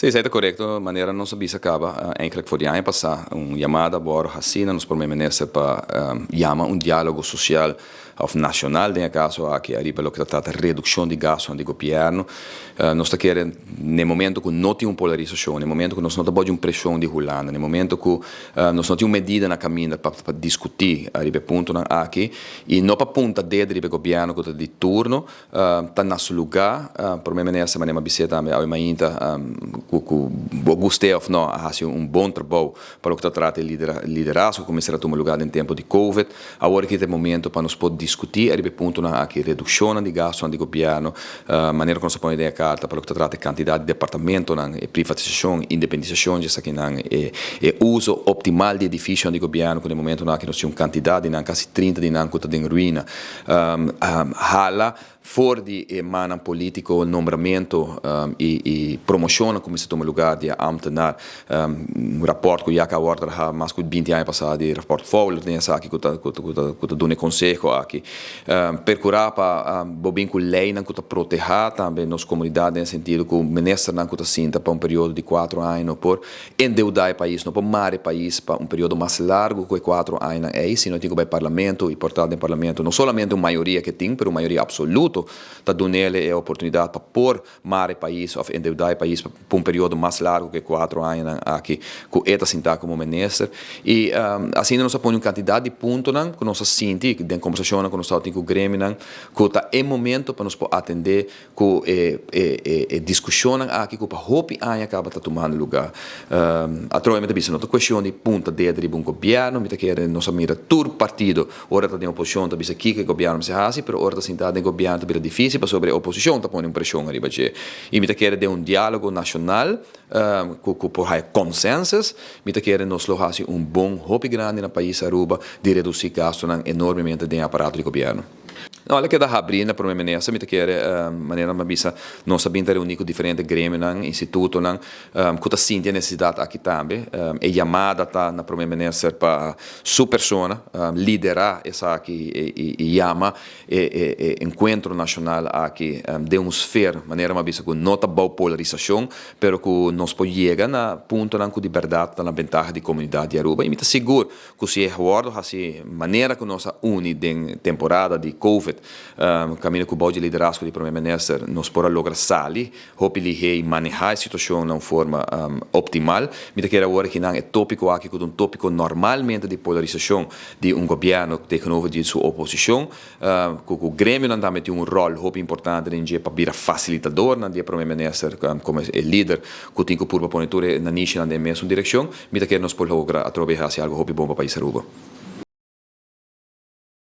Sim, isso é correto. De maneira não sabia se acaba. Eigenlijk voor die ano passar chamada bora assim, nos primeiro-ministro para chamar diálogo social of nacional, em caso aqui arriba o que trata redução de gastos do governo. Nós está querendo no momento que não tem uma polarização, no momento que nós não temos uma pressão de Holanda, no momento que nós não temos uma medida na caminho para discutir arriba ponto aqui e não para ponta dentro do governo que está de turno, está no seu lugar. Primeiro-ministro, mas não biseta, ainda gostei ou não, ha sido bom trabalho para o que trata de liderazgo, começar a tomar lugar em tempo de Covid. Agora que é o momento para nós poder discutir arriba ponto aqui redução de gastos do governo, maneira como se põe ideia carta para o que trata de quantidade de departamento, privatização, independização, e uso optimal de edifício do governo, que no momento aqui nós temos quantidade, quase 30 de que está em ruína. Hala fora de mana político, nomeamento e promoção, como se toma lugar de ambtenaar, rapport que já acabou de mais de 20 anos passado, de rapport follow, tem essa aqui que está dando conselho aqui, percurar para bobin com lei que está proteger também nossa comunidade, no sentido que o ministro não está sinta para período de 4 anos, por endeudar o país, não por mar o país para período mais largo que 4 anos, é isso, não tem que o parlamento e portanto o parlamento, não somente uma maioria que tem, mas uma maioria absoluta, está dando a oportunidade para pôr mar o país, ou endeudar o país por período mais largo que 4 anos aqui, que está sinta como ministro, e assim nós põe uma quantidade de pontos que nós senti, em conversação com o Grêmio, que está em momento para nós atender com a discussão aqui, que para hope anos acaba tomando lugar. Através da outra questão de ponta dentro do governo, que é nossa mira todo partido, ora está em oposição, está aqui que o governo se faz, mas ora está sentado em governo, está difícil para sobre a oposição, está pondo pressão arriba de. E me quer de diálogo nacional, que por consensos, me quer nos lojar bom hope grande no país Aruba de reduzir gastos enormemente do aparato de governo. Olha que da abrindo para mim nessa, me quer maneira uma bisa não sabia reunir com diferentes grêmios, instituto, que está sentindo necessidade aqui também, e chamada tá na primeira ministra para sua persona liderar essa aqui e chama encontro nacional aqui de esfera, maneira uma bisa com nota boa polarização, pero que nós podemos chegar na ponto de liberdade, na vantagem de comunidade de Aruba, e me seguro que se é guardo assim maneira que nós uni em temporada de Covid, caminho com o balde de liderazgo de primeiro-ministro, nós podemos lograr sair, e manejar a situação de uma forma optimal. Me quero agora que não é tópico aqui, que é tópico normalmente de polarização de governo tegenover de sua oposição, que o Grêmio também tem rol importante em para virar facilitador, na dia primeiro-ministro como líder, que tem que pôr para pôr na niche na mesma direção. Me quero nós podemos lograr através de algo bom para o país Aruba.